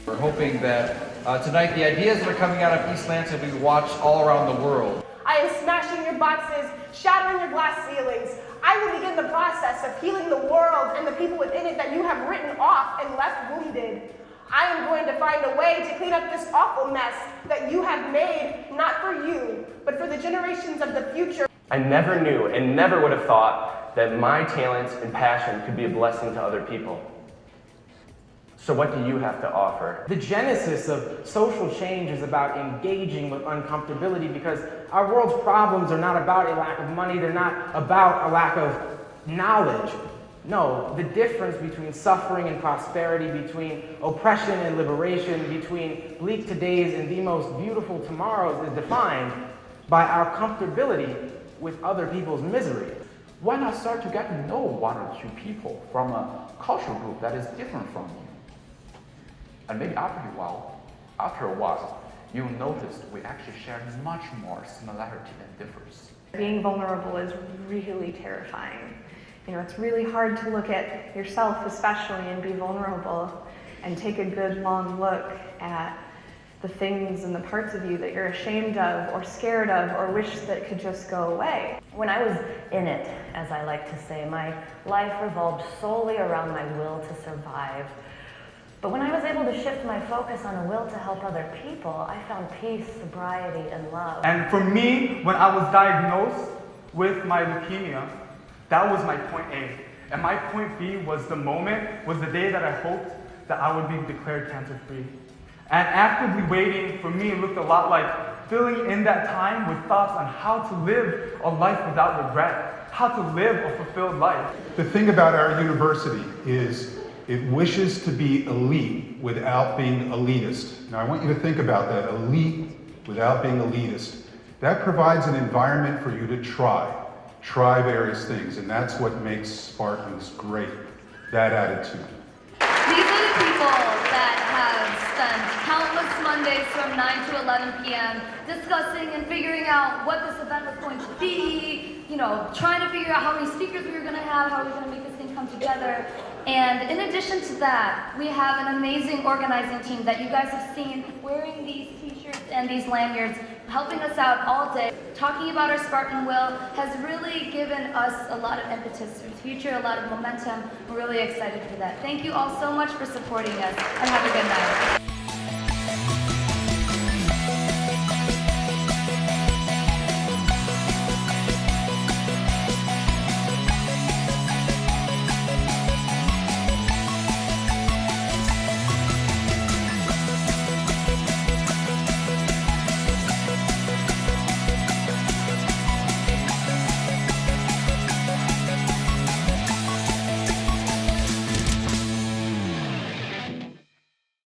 We're hoping that tonight the ideas that are coming out of East Lansing will be watched all around the world. I am smashing your boxes, shattering your glass ceilings. I will begin the process of healing the world and the people within it that you have written off and left wounded. I am going to find a way to clean up this awful mess that you have made, not for you, but for the generations of the future. I never knew and never would have thought that my talents and passion could be a blessing to other people. So what do you have to offer? The genesis of social change is about engaging with uncomfortability, because our world's problems are not about a lack of money, they're not about a lack of knowledge. No, the difference between suffering and prosperity, between oppression and liberation, between bleak todays and the most beautiful tomorrows is defined by our comfortability with other people's misery. Why not start to get to know one or two people from a cultural group that is different from you? And maybe after a while, you'll notice we actually share much more similarity than difference. Being vulnerable is really terrifying. You know, it's really hard to look at yourself especially and be vulnerable and take a good long look at the things and the parts of you that you're ashamed of or scared of or wish that could just go away. When I was in it, as I like to say, my life revolved solely around my will to survive. But when I was able to shift my focus on a will to help other people, I found peace, sobriety, and love. And for me, when I was diagnosed with my leukemia, that was my point A. And my point B was the day that I hoped that I would be declared cancer-free. And actively waiting, for me, looked a lot like filling in that time with thoughts on how to live a life without regret, how to live a fulfilled life. The thing about our university is it wishes to be elite without being elitist. Now I want you to think about that, elite without being elitist. That provides an environment for you to try various things, and that's what makes Spartans great, that attitude. These are the people that have spent countless Mondays from 9 to 11 p.m. discussing and figuring out what this event was going to be, trying to figure out how many speakers we were going to have, how we were going to make this thing come together. And in addition to that, we have an amazing organizing team that you guys have seen wearing these t-shirts and these lanyards, helping us out all day. Talking about our Spartan will has really given us a lot of impetus for the future, a lot of momentum. We're really excited for that. Thank you all so much for supporting us, and have a good night.